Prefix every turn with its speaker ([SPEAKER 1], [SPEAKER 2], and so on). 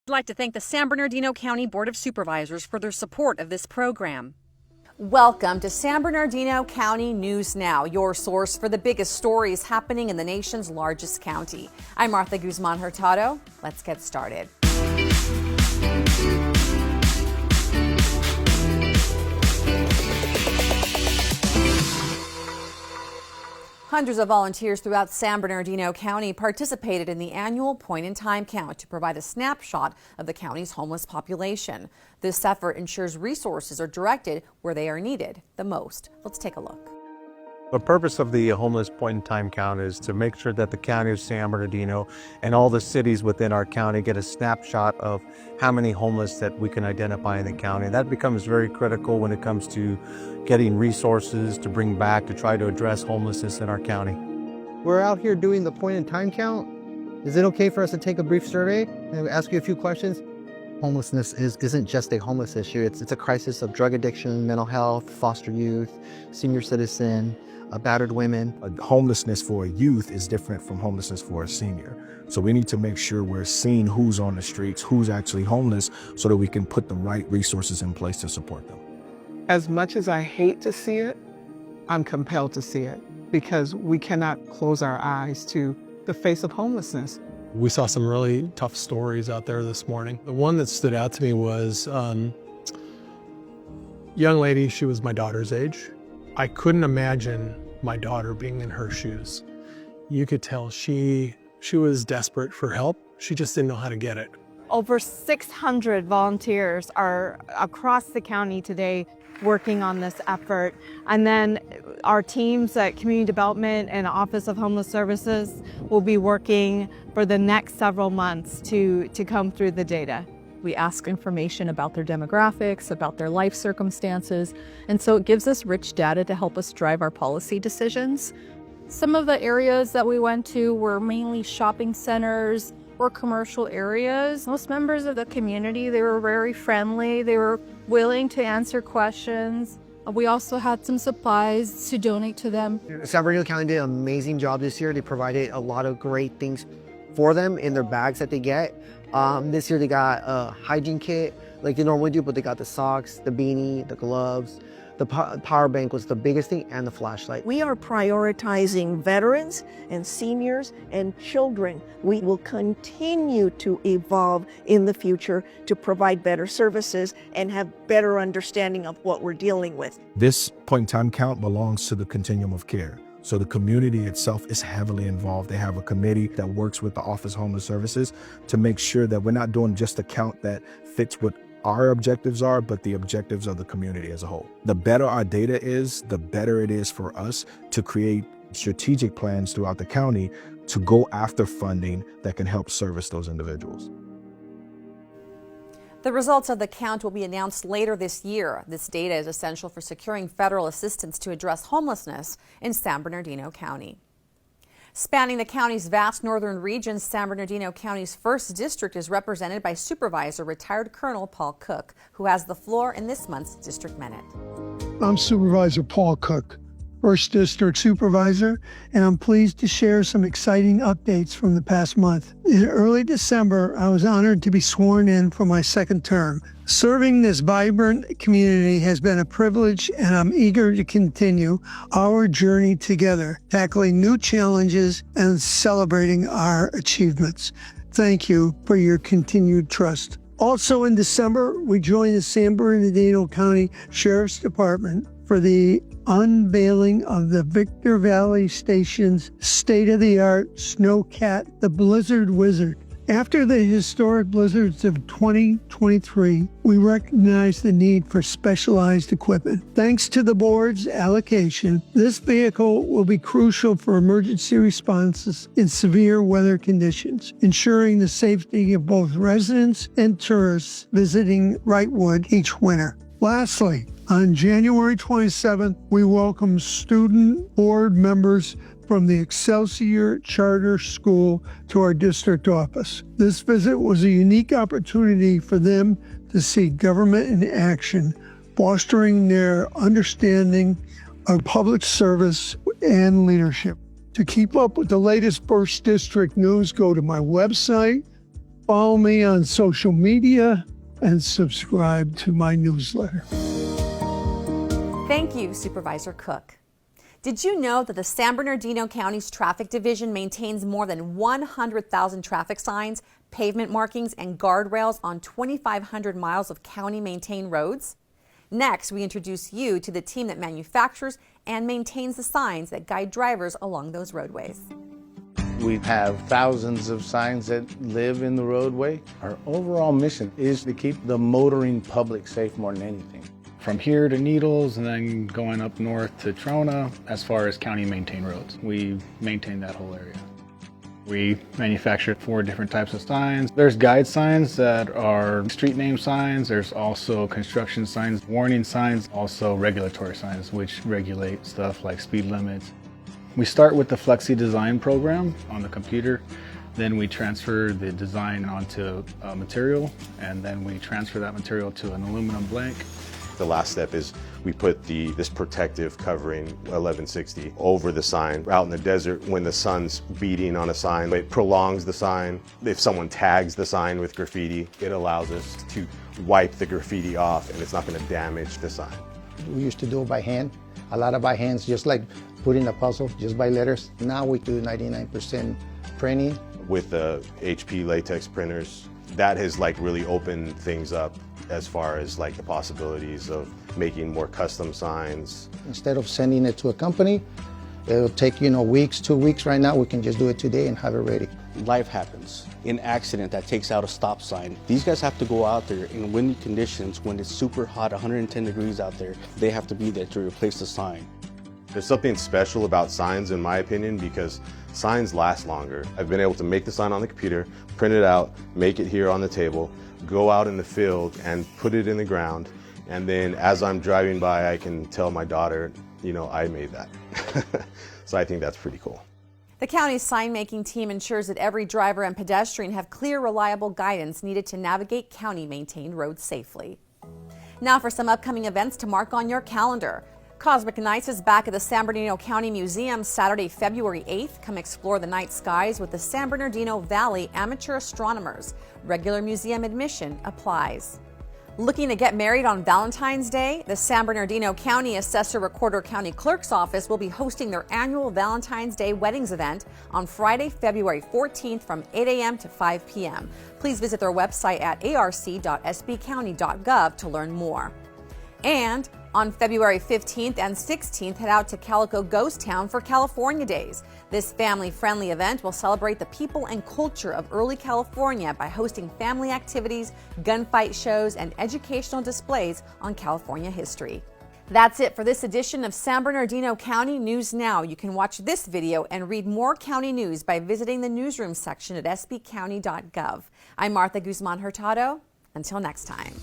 [SPEAKER 1] I'd like to thank the San Bernardino County Board of Supervisors for their support of this program.
[SPEAKER 2] Welcome to San Bernardino County News Now, your source for the biggest stories happening in the nation's largest county. I'm Martha Guzman Hurtado. Let's get started. Hundreds of volunteers throughout San Bernardino County participated in the annual point-in-time count to provide a snapshot of the county's homeless population. This effort ensures resources are directed where they are needed the most. Let's take a look.
[SPEAKER 3] The purpose of the homeless point-in-time count is to make sure that the county of San Bernardino and all the cities within our county get a snapshot of how many homeless that we can identify in the county. That becomes very critical when it comes to getting resources to bring back to try to address homelessness in our county.
[SPEAKER 4] We're out here doing the point-in-time count. Is it okay for us to take a brief survey and ask you a few questions? Homelessness isn't just a homeless issue. It's a crisis of drug addiction, mental health, foster youth, senior citizen, battered women.
[SPEAKER 5] Homelessness for a youth is different from homelessness for a senior. So we need to make sure we're seeing who's on the streets, who's actually homeless, so that we can put the right resources in place to support them.
[SPEAKER 6] As much as I hate to see it, I'm compelled to see it because we cannot close our eyes to the face of homelessness.
[SPEAKER 7] We saw some really tough stories out there this morning. The one that stood out to me was young lady, she was my daughter's age. I couldn't imagine my daughter being in her shoes. You could tell she was desperate for help. She just didn't know how to get it.
[SPEAKER 8] Over 600 volunteers are across the county today working on this effort. And then our teams at Community Development and Office of Homeless Services will be working for the next several months to comb through the data.
[SPEAKER 9] We ask information about their demographics, about their life circumstances, and so it gives us rich data to help us drive our policy decisions. Some of the areas that we went to were mainly shopping centers or commercial areas. Most members of the community, they were very friendly. They were willing to answer questions. We also had some supplies to donate to them.
[SPEAKER 4] San Bernardino County did an amazing job this year. They provided a lot of great things for them in their bags that they get. This year they got a hygiene kit like they normally do, but they got the socks, the beanie, the gloves. The power bank was the biggest thing, and the flashlight.
[SPEAKER 10] We are prioritizing veterans and seniors and children. We will continue to evolve in the future to provide better services and have better understanding of what we're dealing with.
[SPEAKER 5] This point-in-time count belongs to the continuum of care. So the community itself is heavily involved. They have a committee that works with the Office of Homeless Services to make sure that we're not doing just a count that fits what our objectives are, but the objectives of the community as a whole. The better our data is, the better it is for us to create strategic plans throughout the county to go after funding that can help service those individuals.
[SPEAKER 2] The results of the count will be announced later this year. This data is essential for securing federal assistance to address homelessness in San Bernardino County. Spanning the county's vast northern region, San Bernardino County's 1st District is represented by Supervisor retired Colonel Paul Cook, who has the floor in this month's District Minute.
[SPEAKER 11] I'm Supervisor Paul Cook, 1st District Supervisor, and I'm pleased to share some exciting updates from the past month. In early December, I was honored to be sworn in for my 2nd term. Serving this vibrant community has been a privilege, and I'm eager to continue our journey together, tackling new challenges and celebrating our achievements. Thank you for your continued trust. Also in December, we joined the San Bernardino County Sheriff's Department for the unveiling of the Victor Valley Station's state-of-the-art Snowcat, the Blizzard Wizard. After the historic blizzards of 2023, we recognized the need for specialized equipment. Thanks to the board's allocation, this vehicle will be crucial for emergency responses in severe weather conditions, ensuring the safety of both residents and tourists visiting Wrightwood each winter. Lastly, on January 27th, we welcome student board members from the Excelsior Charter School to our district office. This visit was a unique opportunity for them to see government in action, fostering their understanding of public service and leadership. To keep up with the latest 1st District news, go to my website, Follow me on social media and subscribe to my newsletter.
[SPEAKER 2] Thank you, Supervisor Cook. Did you know that the San Bernardino County's Traffic Division maintains more than 100,000 traffic signs, pavement markings, and guardrails on 2,500 miles of county-maintained roads? Next, we introduce you to the team that manufactures and maintains the signs that guide drivers along those roadways.
[SPEAKER 12] We have thousands of signs that live in the roadway. Our overall mission is to keep the motoring public safe more than anything.
[SPEAKER 13] From here to Needles and then going up north to Trona, as far as county maintained roads. We maintain that whole area. We manufacture 4 different types of signs. There's guide signs that are street name signs. There's also construction signs, warning signs, also regulatory signs, which regulate stuff like speed limits. We start with the Flexi design program on the computer. Then we transfer the design onto a material, and then we transfer that material to an aluminum blank.
[SPEAKER 14] The last step is we put this protective covering 1160 over the sign. Out in the desert, when the sun's beating on a sign, it prolongs the sign. If someone tags the sign with graffiti, it allows us to wipe the graffiti off and it's not going to damage the sign.
[SPEAKER 15] We used to do it by hand, a lot of by hands, just like putting a puzzle, just by letters. Now we do 99% printing.
[SPEAKER 14] With the HP latex printers, that has like really opened things up as far as like the possibilities of making more custom signs.
[SPEAKER 15] Instead of sending it to a company, it'll take, weeks, 2 weeks. Right now, we can just do it today and have it ready.
[SPEAKER 16] Life happens. An accident that takes out a stop sign. These guys have to go out there in windy conditions when it's super hot, 110 degrees out there. They have to be there to replace the sign.
[SPEAKER 14] There's something special about signs, in my opinion, because signs last longer. I've been able to make the sign on the computer, print it out, make it here on the table, go out in the field and put it in the ground. And then as I'm driving by, I can tell my daughter, I made that. So I think that's pretty cool.
[SPEAKER 2] The county's sign-making team ensures that every driver and pedestrian have clear, reliable guidance needed to navigate county-maintained roads safely. Now for some upcoming events to mark on your calendar. Cosmic Nights is back at the San Bernardino County Museum Saturday, February 8th. Come explore the night skies with the San Bernardino Valley Amateur Astronomers. Regular museum admission applies. Looking to get married on Valentine's Day? The San Bernardino County Assessor Recorder County Clerk's Office will be hosting their annual Valentine's Day Weddings event on Friday, February 14th from 8 a.m. to 5 p.m. Please visit their website at arc.sbcounty.gov to learn more. And on February 15th and 16th, head out to Calico Ghost Town for California Days. This family-friendly event will celebrate the people and culture of early California by hosting family activities, gunfight shows, and educational displays on California history. That's it for this edition of San Bernardino County News Now. You can watch this video and read more county news by visiting the newsroom section at sbcounty.gov. I'm Martha Guzman Hurtado. Until next time.